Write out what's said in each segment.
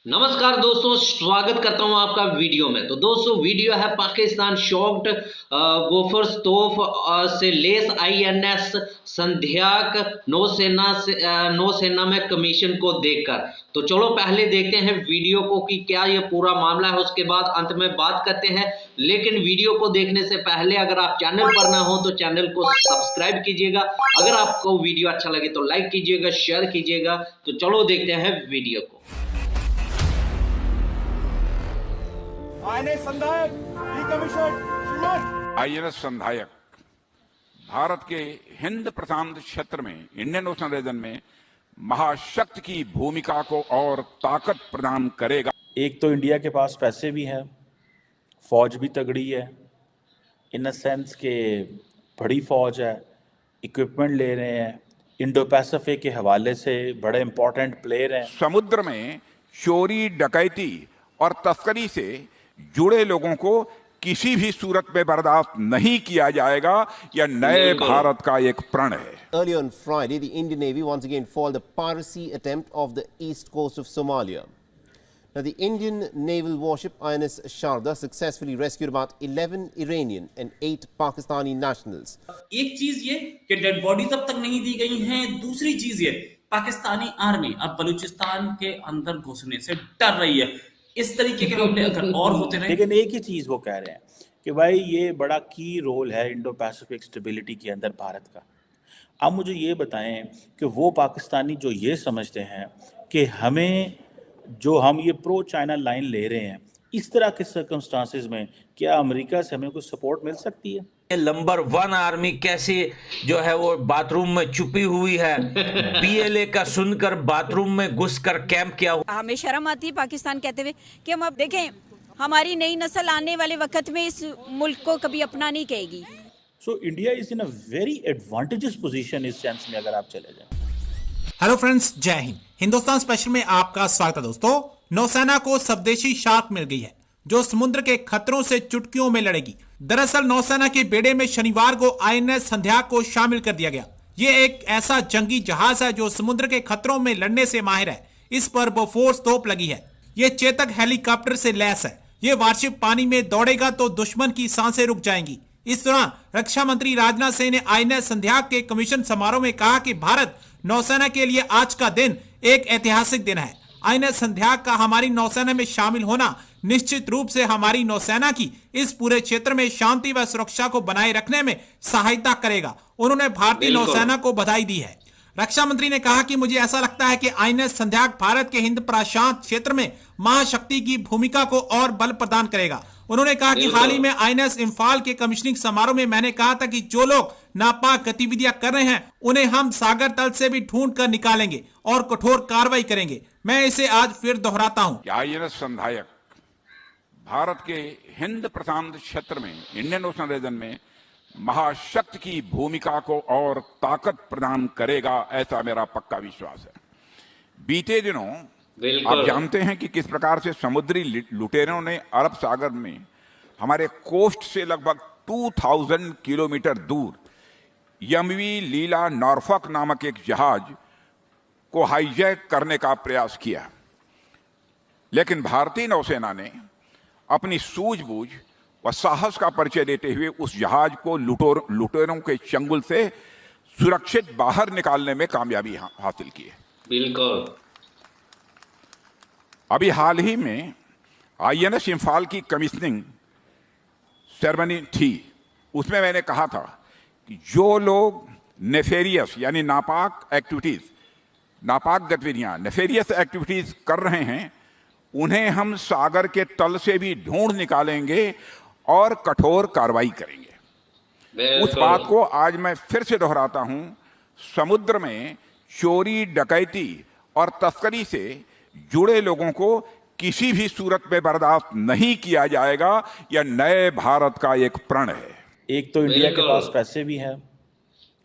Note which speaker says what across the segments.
Speaker 1: नमस्कार दोस्तों, स्वागत करता हूं आपका वीडियो में। तो दोस्तों, वीडियो है पाकिस्तान शॉक्ड गोफर्स तोफ से लेस आईएनएस संध्याक नौसेना में कमीशन को देखकर। तो चलो पहले देखते हैं वीडियो को कि क्या ये पूरा मामला है, उसके बाद अंत में बात करते हैं। लेकिन वीडियो को देखने से पहले अगर आप चैनल पर ना हो तो चैनल को सब्सक्राइब कीजिएगा। अगर आपको वीडियो अच्छा लगे तो लाइक कीजिएगा, शेयर कीजिएगा। तो चलो देखते हैं वीडियो को।
Speaker 2: आईएनएस संधायक डिकमीशन श्रीमान।
Speaker 3: आईएनएस संधायक भारत के हिंद प्रशांत क्षेत्र में इंडियन ओशन रीजन में महाशक्ति की भूमिका को और ताकत प्रदान करेगा।
Speaker 4: एक तो इंडिया के पास पैसे भी हैं, फौज भी तगड़ी है, इन अ सेंस के बड़ी फौज है, इक्विपमेंट ले रहे हैं, इंडो पैसिफिक के हवाले से बड़े इंपॉर्टेंट प्लेयर हैं।
Speaker 3: समुद्र में चोरी डकैती और तस्करी से जुड़े लोगों को किसी भी सूरत में बर्दाश्त नहीं किया जाएगा। यह नए भारत का एक प्रण है।
Speaker 5: Earlier on Friday, the Indian Navy once again foiled the piracy attempt of the east coast of Somalia. Now, the Indian naval warship INS Sharda successfully rescued about 11 Iranian and 8 Pakistani nationals.
Speaker 6: एक चीज ये कि dead bodies अब तक नहीं दी गई हैं। दूसरी चीज ये पाकिस्तानी आर्मी अब बलूचिस्तान के अंदर घुसने से डर रही है। इस तरीके के हमले अगर और होते रहे।
Speaker 4: लेकिन एक ही चीज वो कह रहे हैं कि भाई ये बड़ा की रोल है इंडो पैसिफिक स्टेबिलिटी के अंदर भारत का। अब मुझे ये बताएं कि वो पाकिस्तानी जो ये समझते हैं कि हमें जो हम ये प्रो चाइना लाइन ले रहे हैं, इस तरह के सर्कमस्टांसेस में क्या अमेरिका से हमें कुछ सपोर्ट मिल सकती है?
Speaker 7: नंबर 1 आर्मी कैसे जो है वो बाथरूम में छुपी हुई है। बीएलए का सुनकर बाथरूम में घुसकर कैंप किया।
Speaker 8: हमें शर्म आती है पाकिस्तान कहते हुए कि हम अब देखें हमारी नई नस्ल आने वाले वक्त में इस मुल्क को कभी अपना नहीं कहेगी।
Speaker 4: So India is in a very advantages position इस सेंस में अगर आप चले जाएं।
Speaker 2: हेलो फ्रेंड्स, जय हिंद। हिंदुस्तान स्पेशल में आपका स्वागत है। दोस्तों, नौसेना को स्वदेशी शार्क मिल गई है जो समुद्र के खतरों से चुटकियों में लड़ेगी। दरअसल नौसेना के बेड़े में शनिवार को आईएनएस संध्याक को शामिल कर दिया गया। ये एक ऐसा जंगी जहाज है जो समुद्र के खतरों में लड़ने से माहिर है। इस पर बोफोर्स तोप लगी है। ये चेतक हेलीकॉप्टर से लैस है। ये वारशिप पानी में दौड़ेगा तो दुश्मन की सांसें रुक जाएंगी। इस दौरान रक्षा मंत्री राजनाथ सिंह ने आईएनएस संध्याक के कमीशन समारोह में कहा कि भारत नौसेना के लिए आज का दिन एक ऐतिहासिक दिन है। आईएनएस संध्याक का हमारी नौसेना में शामिल होना निश्चित रूप से हमारी नौसेना की इस पूरे क्षेत्र में शांति व सुरक्षा को बनाए रखने में सहायता करेगा। उन्होंने भारतीय नौसेना को बधाई दी है। रक्षा मंत्री ने कहा कि मुझे ऐसा लगता है कि आईएनएस संध्याक भारत के हिंद प्रशांत क्षेत्र में महाशक्ति की भूमिका को और बल प्रदान करेगा। उन्होंने कहा कि हाल ही में आईएनएस इम्फाल के कमीशनिंग समारोह में मैंने कहा था कि जो लोग नापाक गतिविधियां कर रहे हैं उन्हें हम सागर तल से भी ढूंढ कर निकालेंगे और कठोर कार्रवाई करेंगे। मैं इसे आज फिर दोहराता हूं।
Speaker 3: आईएनएस संधायक भारत के हिंद प्रशांत क्षेत्र में इंडियन ओशन रीजन में महाशक्ति की भूमिका को और ताकत प्रदान करेगा, ऐसा मेरा पक्का विश्वास है। बीते दिनों आप जानते हैं कि किस प्रकार से समुद्री लुटेरों ने अरब सागर में हमारे कोस्ट से लगभग 2000 किलोमीटर दूर यमवी लीला नॉर्फॉक नामक एक जहाज को हाईजैक करने का प्रयास किया। लेकिन भारतीय नौसेना ने अपनी सूझबूझ व साहस का परिचय देते हुए उस जहाज को लुटेरों के चंगुल से सुरक्षित बाहर निकालने में कामयाबी हासिल की है।
Speaker 1: बिल्कुल।
Speaker 3: अभी हाल ही में आईएनएस इम्फाल की कमीशनिंग सेरेमनी थी। उसमें मैंने कहा था कि जो लोग नेफेरियस यानी नापाक गतिविधियां नेफेरियस एक्टिविटीज कर रहे हैं उन्हें हम सागर के तल से भी ढूंढ निकालेंगे और कठोर कार्रवाई करेंगे। उस बात को आज मैं फिर से दोहराता हूं। समुद्र में चोरी डकैती और तस्करी से जुड़े लोगों को किसी भी सूरत में बर्दाश्त नहीं किया जाएगा। यह नए भारत का एक प्रण है।
Speaker 4: एक तो इंडिया के पास पैसे भी हैं,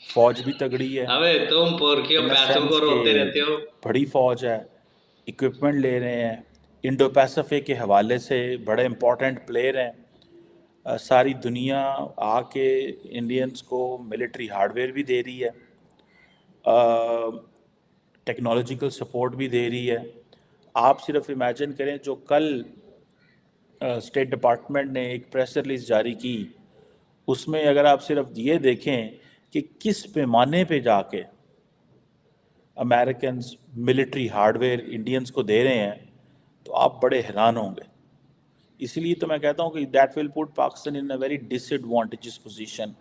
Speaker 4: फौज भी तगड़ी है।
Speaker 1: अबे तुम पुरखियों पैसों को रोकते रहते हो।
Speaker 4: बड़ी फौज है, इक्विपमेंट ले रहे हैं, इंडो पैसिफिक के हवाले से बड़े इंपॉर्टेंट प्लेयर हैं। सारी दुनिया आके इंडियंस को मिलिट्री हार्डवेयर भी दे रही है, टेक्नोलॉजिकल सपोर्ट भी दे रही है। आप सिर्फ इमेजिन करें, जो कल स्टेट डिपार्टमेंट ने एक प्रेस रिलीज जारी की, उसमें अगर आप सिर्फ ये देखें कि किस पैमाने पे जाके अमेरिकन मिलिट्री हार्डवेयर इंडियंस को दे रहे हैं, तो आप बड़े हैरान होंगे। इसलिए तो मैं कहता हूँ कि that will put Pakistan in a very disadvantages position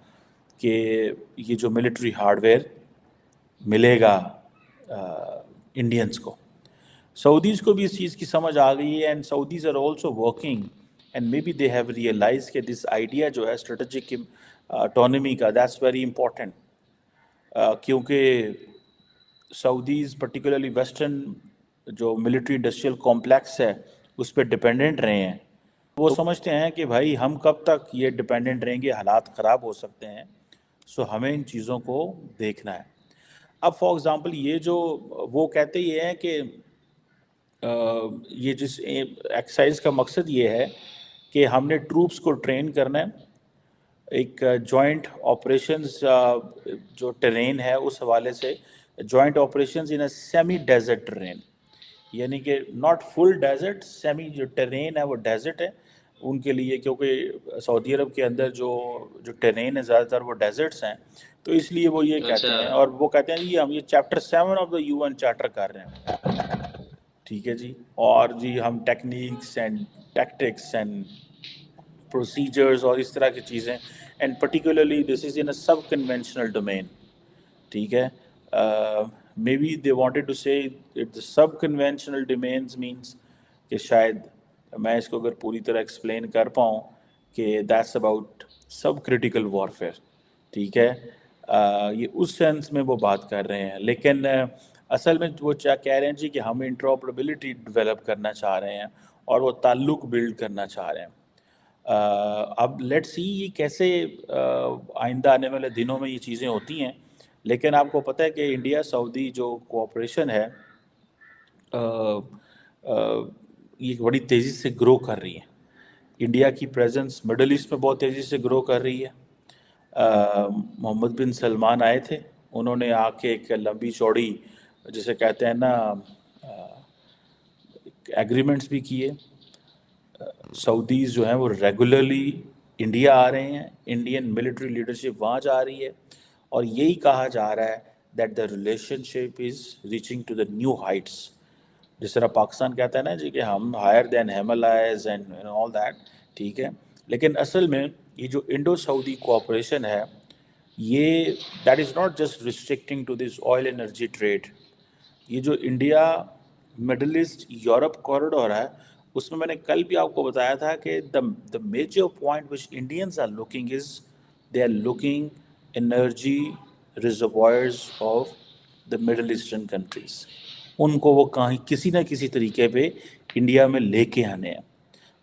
Speaker 4: कि ये जो मिलिट्री हार्डवेयर मिलेगा इंडियंस को। सऊदीज़ को भी इस चीज़ की समझ आ गई है, and Saudis are also working, and may B they have realise कि दिस आइडिया जो है स्ट्रेटेजिक ऑटोनॉमी का, दैट्स वेरी इंपॉर्टेंट, क्योंकि सऊदीज़ पर्टिकुलरली वेस्टर्न जो मिलिट्री इंडस्ट्रियल कॉम्प्लेक्स है उस पर डिपेंडेंट रहे हैं। वो समझते हैं कि भाई हम कब तक ये डिपेंडेंट रहेंगे, हालात ख़राब हो सकते हैं, सो हमें इन चीज़ों को देखना है। अब फॉर एग्ज़ाम्पल ये जो वो कहते ये हैं कि ये जिस एक्सरसाइज का मकसद ये है कि हमने ट्रूप्स को ट्रेन करना है, एक जॉइंट ऑपरेशंस जो टेरेन है उस हवाले से, joint operations in a semi desert terrain, यानी कि नॉट फुल डेजर्ट, सेमी जो टेरेन है वो डेजर्ट है उनके लिए, क्योंकि सऊदी अरब के अंदर जो टेरेन है ज़्यादातर वो डेजर्ट्स हैं, तो इसलिए वो ये कहते हैं, और वो कहते हैं जी हम ये chapter 7 of the UN charter कर रहे हैं, ठीक है जी, और जी हम techniques and tactics and procedures और इस तरह की चीज़ें, and particularly this is in a sub conventional domain, ठीक है। May be they wanted to say it the sub conventional domains means कि शायद मैं इसको अगर पूरी तरह एक्सप्लेन कर पाऊँ कि दैट्स अबाउट सब क्रिटिकल वॉरफेयर, ठीक है। ये उस सेंस में वो बात कर रहे हैं, लेकिन असल में वो क्या कह रहे हैं जी कि हम इंटरऑपरेबिलिटी डेवलप करना चाह रहे हैं और वो ताल्लुक़ बिल्ड करना चाह रहे हैं। अब लेट्स सी ये कैसे आइंदा आने वाले दिनों में ये चीज़ें होती हैं, लेकिन आपको पता है कि इंडिया सऊदी जो कोऑपरेशन है ये बड़ी तेज़ी से ग्रो कर रही है। इंडिया की प्रेजेंस मिडल ईस्ट में बहुत तेज़ी से ग्रो कर रही है। मोहम्मद बिन सलमान आए थे, उन्होंने आके एक लंबी चौड़ी जिसे कहते हैं ना एग्रीमेंट्स भी किए। सऊदीज़ जो हैं वो रेगुलरली इंडिया आ रहे हैं, इंडियन मिलिट्री लीडरशिप वहाँ जा रही है, और यही कहा जा रहा है that the relationship is reaching to the new heights. जिस तरह पाकिस्तान कहता है ना जी कि हम higher than Himalayas and all that, ठीक है, लेकिन असल में ये जो इंडो सऊदी कोऑपरेशन है ये that is not just restricting to this oil energy trade. ये जो India middle east Europe corridor है उसमें मैंने कल भी आपको बताया था कि the major point which Indians are looking is they are looking energy reservoirs of the middle eastern countries. उनको वो कहीं किसी न किसी तरीके पे इंडिया में लेके आने हैं।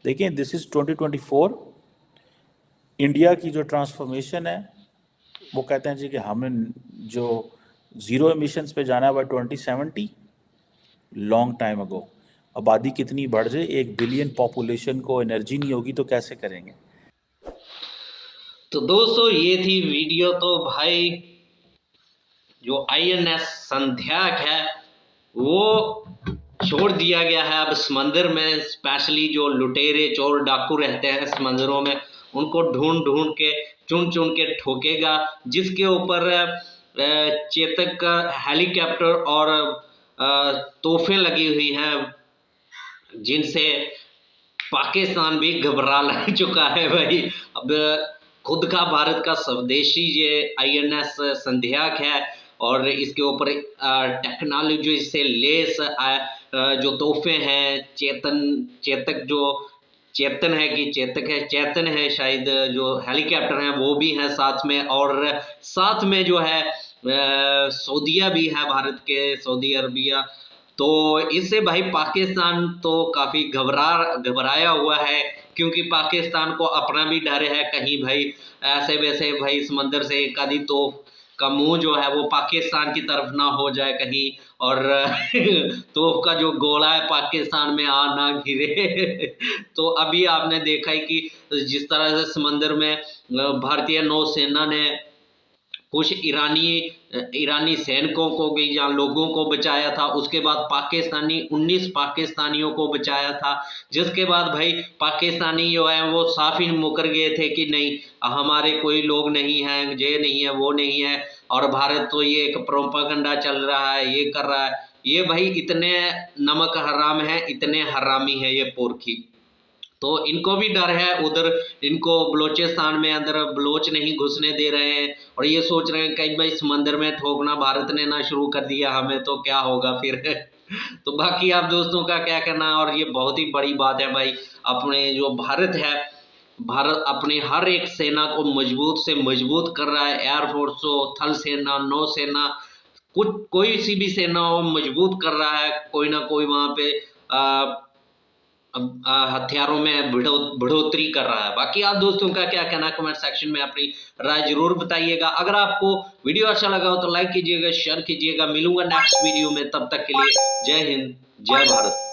Speaker 4: देखिए दिस इज़ 2024, इंडिया की जो ट्रांसफॉर्मेशन है वो कहते हैं जी कि हमें जो ज़ीरो एमिशंस पे जाना है बाय 2070, लॉन्ग टाइम अगो। आबादी कितनी बढ़ जाए, 1 बिलियन पॉपुलेशन को एनर्जी नहीं होगी तो कैसे करेंगे।
Speaker 1: तो दोस्तों ये थी वीडियो। तो भाई जो INS संध्याक है वो छोड़ दिया गया है अब समंदर में। स्पेशली जो लुटेरे चोर डाकू रहते हैं समंदरों में उनको ढूंढ ढूंढ के चुन चुन के ठोकेगा, जिसके ऊपर चेतक का हेलीकॉप्टर और तोहफे लगी हुई हैं, जिनसे पाकिस्तान भी घबरा लग चुका है भाई। अब खुद का भारत का स्वदेशी ये INS संध्याक है और इसके ऊपर टेक्नोलॉजी से लेस जो तोहफे हैं, चेतन है शायद, जो हेलीकॉप्टर हैं वो भी हैं साथ में, और साथ में जो है सऊदीया भी है, भारत के सऊदी अरबिया। तो इससे भाई पाकिस्तान तो काफ़ी घबराया हुआ है, क्योंकि पाकिस्तान को अपना भी डर है कहीं भाई ऐसे वैसे भाई समंदर से एक आधी तोप का मुंह जो है वो पाकिस्तान की तरफ ना हो जाए कहीं, और तोप का जो गोला है पाकिस्तान में ना गिरे। तो अभी आपने देखा है कि जिस तरह से समंदर में भारतीय नौसेना ने कुछ ईरानी सैनिकों को भी या लोगों को बचाया था। उसके बाद 19 पाकिस्तानियों को बचाया था, जिसके बाद भाई पाकिस्तानी जो है वो साफ ही मुकर गए थे कि नहीं हमारे कोई लोग नहीं हैं, ये नहीं है वो नहीं है, और भारत तो ये एक प्रोपेगेंडा चल रहा है, ये कर रहा है। ये भाई इतने नमक हराम है, इतने हरामी है ये पुरखी, तो इनको भी डर है। उधर इनको बलोचिस्तान में अंदर बलोच नहीं घुसने दे रहे हैं, और ये सोच रहे हैं कहीं भाई समंदर में ठोकना भारत ने ना शुरू कर दिया हमें तो क्या होगा फिर। तो बाकी आप दोस्तों का क्या कहना है, और ये बहुत ही बड़ी बात है भाई। अपने जो भारत है, भारत अपने हर एक सेना को मजबूत से मजबूत कर रहा है। एयरफोर्स हो, थल सेना, नौ सेना, कुछ कोई सी भी सेना हो मजबूत कर रहा है। कोई ना कोई वहां पे हथियारों में बढ़ोतरी कर रहा है। बाकी आप दोस्तों का क्या कहना, कमेंट सेक्शन में अपनी राय जरूर बताइएगा। अगर आपको वीडियो अच्छा लगा हो तो लाइक कीजिएगा, शेयर कीजिएगा। मिलूंगा नेक्स्ट वीडियो में, तब तक के लिए जय हिंद, जय भारत।